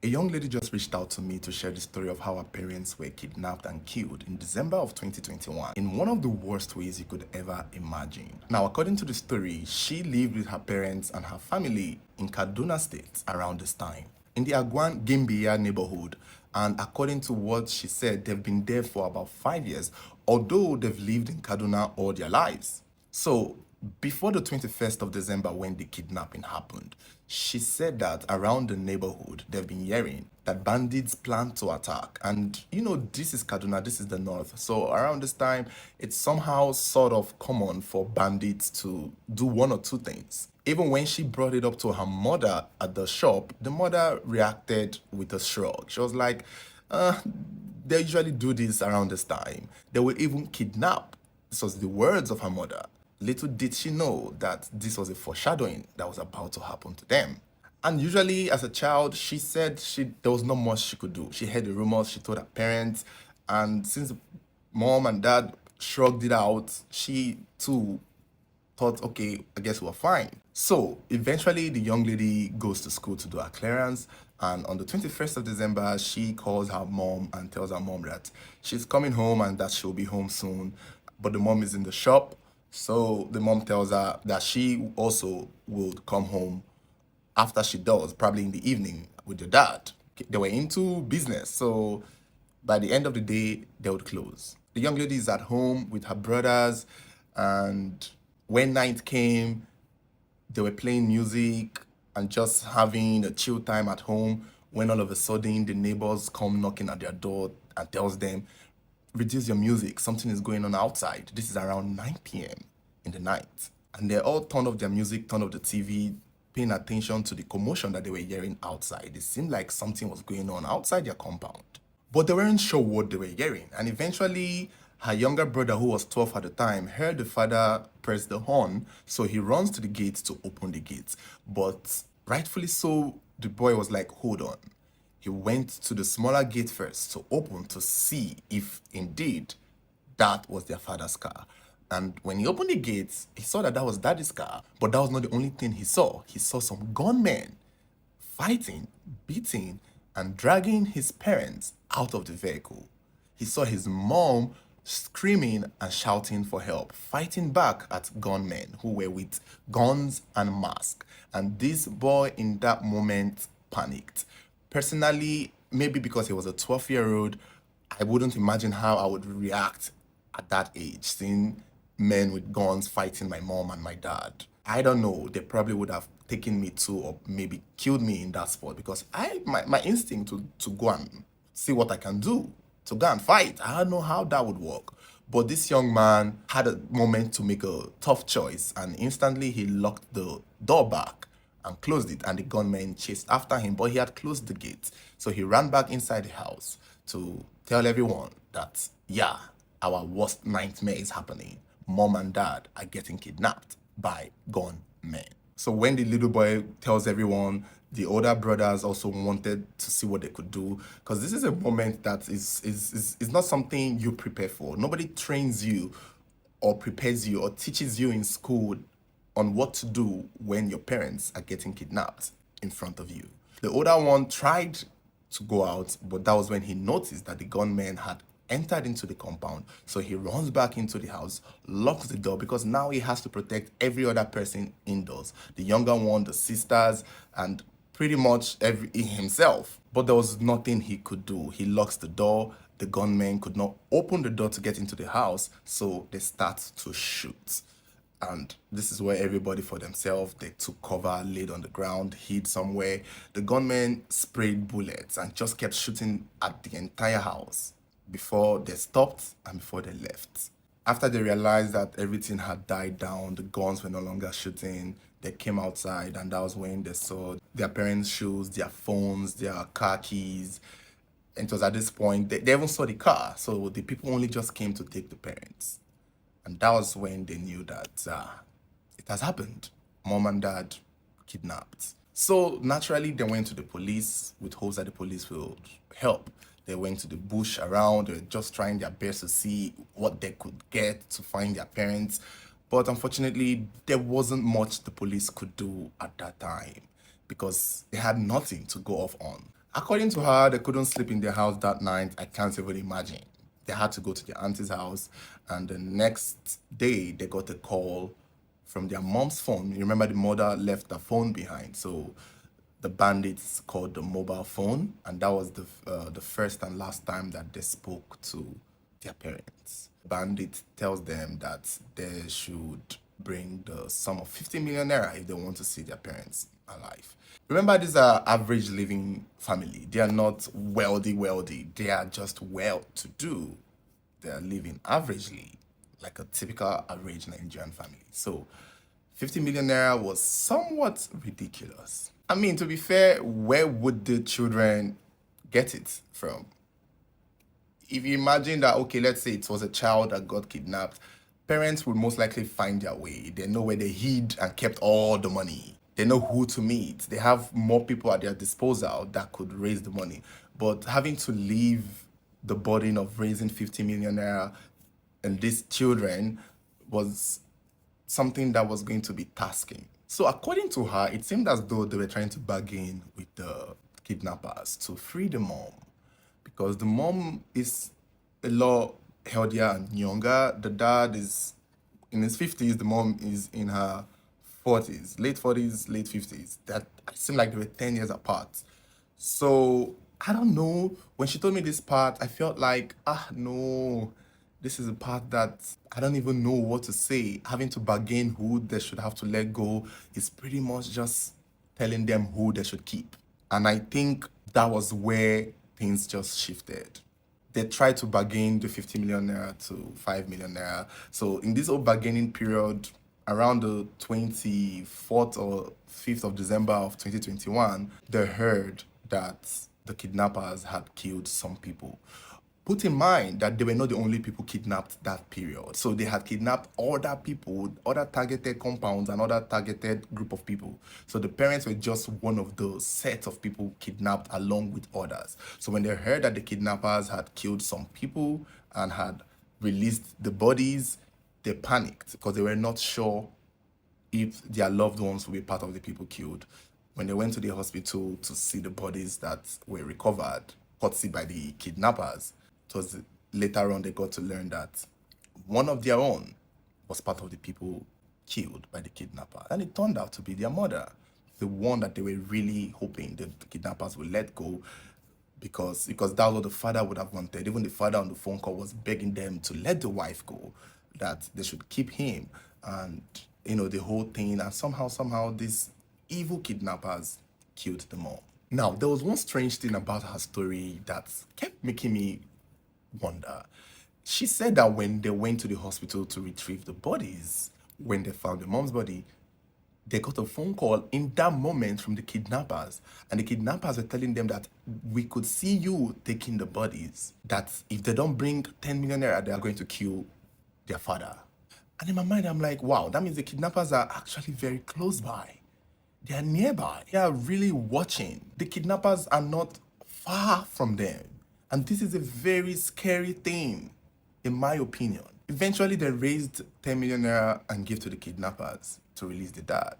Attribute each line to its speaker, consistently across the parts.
Speaker 1: A young lady just reached out to me to share the story of how her parents were kidnapped and killed in December of 2021 in one of the worst ways you could ever imagine. Now, according to the story, she lived with her parents and her family in Kaduna State around this time, in the Agwan Gimbiya neighborhood. And according to what she said, they've been there for about 5 years, although they've lived in Kaduna all their lives. So, before the 21st of December, when the kidnapping happened, she said that around the neighborhood, they've been hearing that bandits plan to attack. And this is Kaduna, this is the north. So, around this time, it's somehow sort of common for bandits to do one or two things. Even when she brought it up to her mother at the shop, the mother reacted with a shrug. She was like, they usually do this around this time. They will even kidnap. This was the words of her mother. Little did she know that this was a foreshadowing that was about to happen to them. And usually, as a child, she said there was not much she could do. She heard the rumors, she told her parents, and since mom and dad shrugged it out, she too thought, okay, I guess we're fine. So eventually, the young lady goes to school to do her clearance. And on the 21st of December, she calls her mom and tells her mom that she's coming home and that she'll be home soon. But the mom is in the shop. So the mom tells her that she also will come home after she does, probably in the evening with the dad. They were into business. So by the end of the day, they would close. The young lady is at home with her brothers. And when night came, they were playing music and just having a chill time at home when all of a sudden the neighbors come knocking at their door and tells them, reduce your music, something is going on outside. This is around 9 p.m. in the night. And they all turned off their music, turned off the TV, paying attention to the commotion that they were hearing outside. It seemed like something was going on outside their compound. But they weren't sure what they were hearing. And eventually, her younger brother, who was 12 at the time, heard the father press the horn, so he runs to the gate to open the gate. But rightfully so, the boy was like, hold on. He went to the smaller gate first to open to see if indeed that was their father's car. And when he opened the gates, he saw that was daddy's car. But that was not the only thing he saw. He saw some gunmen fighting, beating, and dragging his parents out of the vehicle. He saw his mom screaming and shouting for help, fighting back at gunmen who were with guns and masks. And this boy in that moment panicked. Personally, maybe because he was a 12-year-old, I wouldn't imagine how I would react at that age, seeing men with guns fighting my mom and my dad. I don't know, they probably would have taken me too, or maybe killed me in that spot, because my instinct to go and see what I can do, to go and fight, I don't know how that would work. But this young man had a moment to make a tough choice, and instantly he locked the door back and closed it, and the gunmen chased after him, but he had closed the gate. So he ran back inside the house to tell everyone that, yeah, our worst nightmare is happening. Mom and dad are getting kidnapped by gunmen. So when the little boy tells everyone, the older brothers also wanted to see what they could do, because this is a moment that is not something you prepare for. Nobody trains you or prepares you or teaches you in school on what to do when your parents are getting kidnapped in front of you. The older one tried to go out, but that was when he noticed that the gunmen had entered into the compound. So he runs back into the house, locks the door, because now he has to protect every other person indoors. The younger one, the sisters, and pretty much himself. But there was nothing he could do. He locks the door. The gunmen could not open the door to get into the house, so they start to shoot. And this is where everybody for themselves, they took cover, laid on the ground, hid somewhere. The gunmen sprayed bullets and just kept shooting at the entire house before they stopped and before they left. After they realized that everything had died down, the guns were no longer shooting, they came outside, and that was when they saw their parents' shoes, their phones, their car keys. And it was at this point, they even saw the car. So the people only just came to take the parents. And that was when they knew that it has happened. Mom and dad kidnapped. So naturally, they went to the police with hopes that the police will help. They went to the bush around. They were just trying their best to see what they could get to find their parents. But unfortunately, there wasn't much the police could do at that time because they had nothing to go off on. According to her, they couldn't sleep in their house that night. I can't even imagine. They had to go to their auntie's house, and the next day they got a call from their mom's phone. You remember the mother left the phone behind, so the bandits called the mobile phone, and that was the first and last time that they spoke to their parents. Bandit tells them that they should bring the sum of 50 million naira if they want to see their parents alive. Remember, these are average living family. They are not wealthy. They are just well to do. They are living averagely, like a typical average Nigerian family. So 50 million naira was somewhat ridiculous. I mean, to be fair, where would the children get it from? If you imagine that, okay, let's say it was a child that got kidnapped, parents would most likely find their way. They know where they hid and kept all the money. They know who to meet. They have more people at their disposal that could raise the money. But having to leave the burden of raising 50 million naira and these children was something that was going to be tasking. So according to her, it seemed as though they were trying to bargain with the kidnappers to free the mom, because the mom is a lot healthier and younger. The dad is in his 50s, the mom is in her 40s, late 40s, late 50s. That seemed like they were 10 years apart. So I don't know. When she told me this part, I felt like, no, this is a part that I don't even know what to say. Having to bargain who they should have to let go is pretty much just telling them who they should keep. And I think that was where things just shifted. They tried to bargain the 50 million naira to 5 million naira. So in this whole bargaining period, around the 24th or 5th of December of 2021, they heard that the kidnappers had killed some people. Put in mind that they were not the only people kidnapped that period. So they had kidnapped other people, other targeted compounds and other targeted group of people. So the parents were just one of those sets of people kidnapped along with others. So when they heard that the kidnappers had killed some people and had released the bodies, they panicked because they were not sure if their loved ones would be part of the people killed. When they went to the hospital to see the bodies that were recovered, courtesy by the kidnappers, it was later on they got to learn that one of their own was part of the people killed by the kidnapper. And it turned out to be their mother, the one that they were really hoping the kidnappers would let go, because that's what the father would have wanted. Even the father on the phone call was begging them to let the wife go, that they should keep him, and the whole thing. And somehow these evil kidnappers killed the mom. Now, there was one strange thing about her story that kept making me wonder. She said that when they went to the hospital to retrieve the bodies, when they found the mom's body, they got a phone call in that moment from the kidnappers. And the kidnappers were telling them that we could see you taking the bodies, that if they don't bring 10 million naira, they are going to kill their father. And in my mind, I'm like, wow, that means the kidnappers are actually very close by. They are nearby. They are really watching. The kidnappers are not far from them. And this is a very scary thing, in my opinion. Eventually, they raised 10 million naira and gave to the kidnappers to release the dad.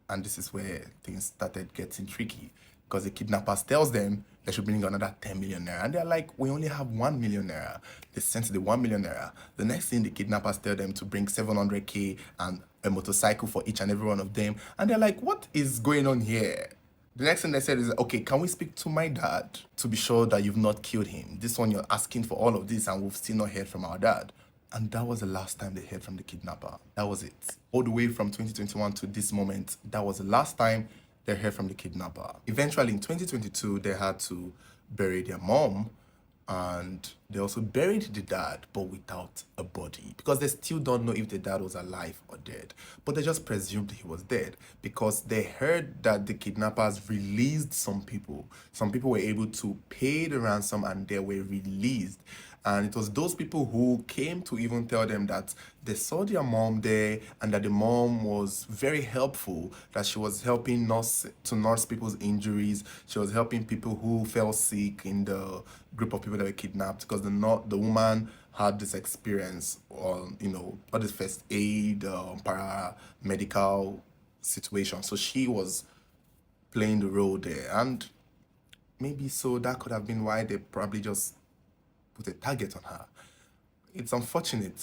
Speaker 1: And this is where things started getting tricky, because the kidnappers tells them they should bring another 10 million naira. And they're like, we only have 1 million naira. They sent the 1 million naira. The next thing, the kidnappers tell them to bring 700K and a motorcycle for each and every one of them. And they're like, what is going on here? The next thing they said is, okay, can we speak to my dad to be sure that you've not killed him? This one, you're asking for all of this and we've still not heard from our dad. And that was the last time they heard from the kidnapper. That was it. All the way from 2021 to this moment, that was the last time they heard from the kidnapper. Eventually, in 2022, they had to bury their mom, and they also buried the dad, but without a body, because they still don't know if the dad was alive or dead. But they just presumed he was dead because they heard that the kidnappers released some people. Some people were able to pay the ransom and they were released. And it was those people who came to even tell them that they saw their mom there and that the mom was very helpful, that she was helping nurse people's injuries. She was helping people who fell sick in the group of people that were kidnapped, because the woman had this experience on, all this first aid, paramedical situation. So she was playing the role there. And Maybe so that could have been why they probably just put a target on her. It's unfortunate.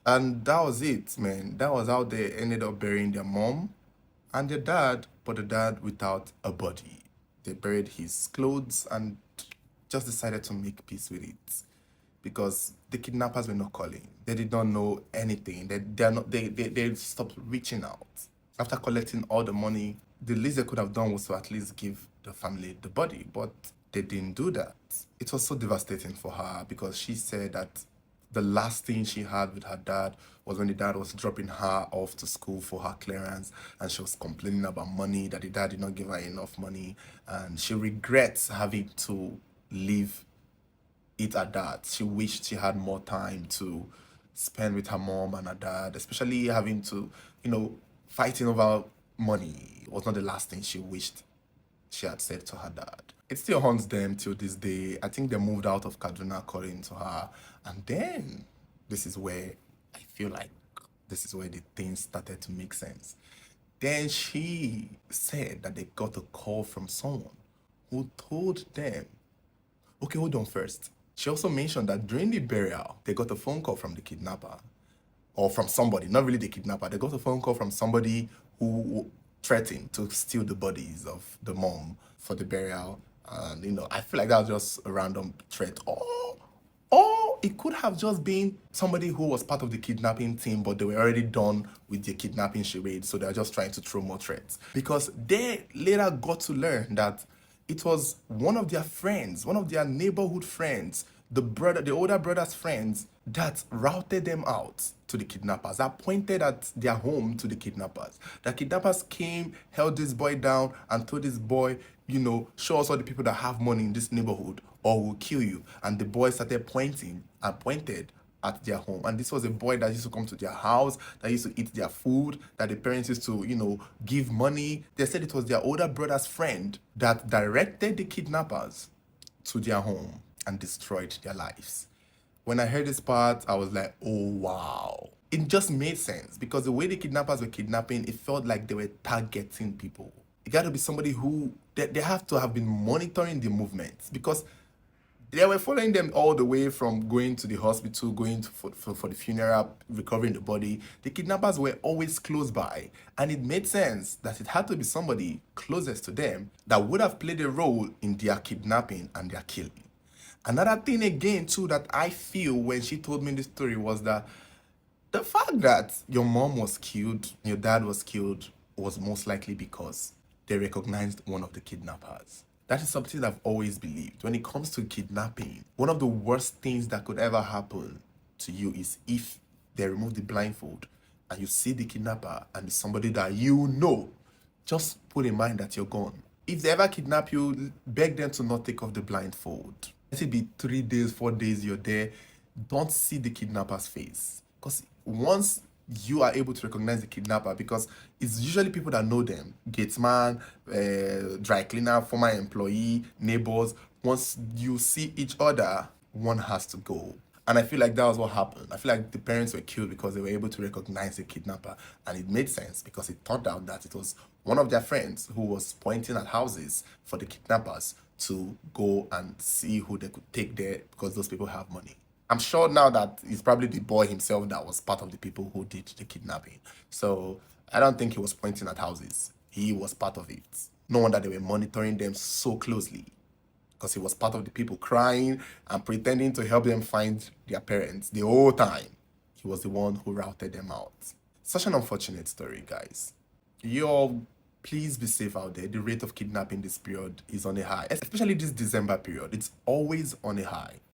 Speaker 1: And that was it, man. That was how they ended up burying their mom and their dad, but the dad without a body. They buried his clothes and just decided to make peace with it because the kidnappers were not calling. They did not know anything. They stopped reaching out. After collecting all the money, the least they could have done was to at least give the family the body, but they didn't do that. It was so devastating for her because she said that the last thing she had with her dad was when the dad was dropping her off to school for her clearance, and she was complaining about money, that the dad did not give her enough money, and she regrets having to leave it at that. She wished she had more time to spend with her mom and her dad, especially having to, fighting over money was not the last thing she wished she had said to her dad. It still haunts them till this day. I think they moved out of Kaduna according to her. And then this is where I feel like this is where the things started to make sense. Then she said that they got a call from someone who told them, okay, hold on first. She also mentioned that during the burial, they got a phone call from the kidnapper or from somebody, not really the kidnapper. They got a phone call from somebody who threatened to steal the bodies of the mom for the burial. And, I feel like that was just a random threat. Or it could have just been somebody who was part of the kidnapping team, but they were already done with the kidnapping charade, so they're just trying to throw more threats. Because they later got to learn that it was one of their friends, one of their neighborhood friends, the older brother's friends, that routed them out to the kidnappers, that pointed at their home to the kidnappers. The kidnappers came, held this boy down, and told this boy, show us all the people that have money in this neighborhood, or we'll kill you. And the boy started pointing and pointed at their home. And this was a boy that used to come to their house, that used to eat their food, that the parents used to, give money. They said it was their older brother's friend that directed the kidnappers to their home and destroyed their lives. When I heard this part, I was like, oh, wow. It just made sense because the way the kidnappers were kidnapping, it felt like they were targeting people. It got to be somebody who, they have to have been monitoring the movements because they were following them all the way from going to the hospital, going for the funeral, recovering the body. The kidnappers were always close by. And it made sense that it had to be somebody closest to them that would have played a role in their kidnapping and their killing. Another thing again too that I feel when she told me this story was that the fact that your mom was killed, your dad was killed, was most likely because they recognized one of the kidnappers. That is something I've always believed. When it comes to kidnapping, one of the worst things that could ever happen to you is if they remove the blindfold and you see the kidnapper and it's somebody that just put in mind that you're gone. If they ever kidnap you, beg them to not take off the blindfold. Let it be 3 days, 4 days you're there. Don't see the kidnapper's face. Because once you are able to recognize the kidnapper, because it's usually people that know them, gatesman, dry cleaner, former employee, neighbors. Once you see each other, one has to go. And I feel like that was what happened. I feel like the parents were killed because they were able to recognize the kidnapper. And it made sense because it turned out that it was one of their friends who was pointing at houses for the kidnappers to go and see who they could take there because those people have money. I'm sure now that it's probably the boy himself that was part of the people who did the kidnapping. So I don't think he was pointing at houses. He was part of it. No wonder they were monitoring them so closely because he was part of the people crying and pretending to help them find their parents the whole time. He was the one who routed them out. Such an unfortunate story, guys. You all, please be safe out there. The rate of kidnapping this period is on a high, especially this December period. It's always on a high.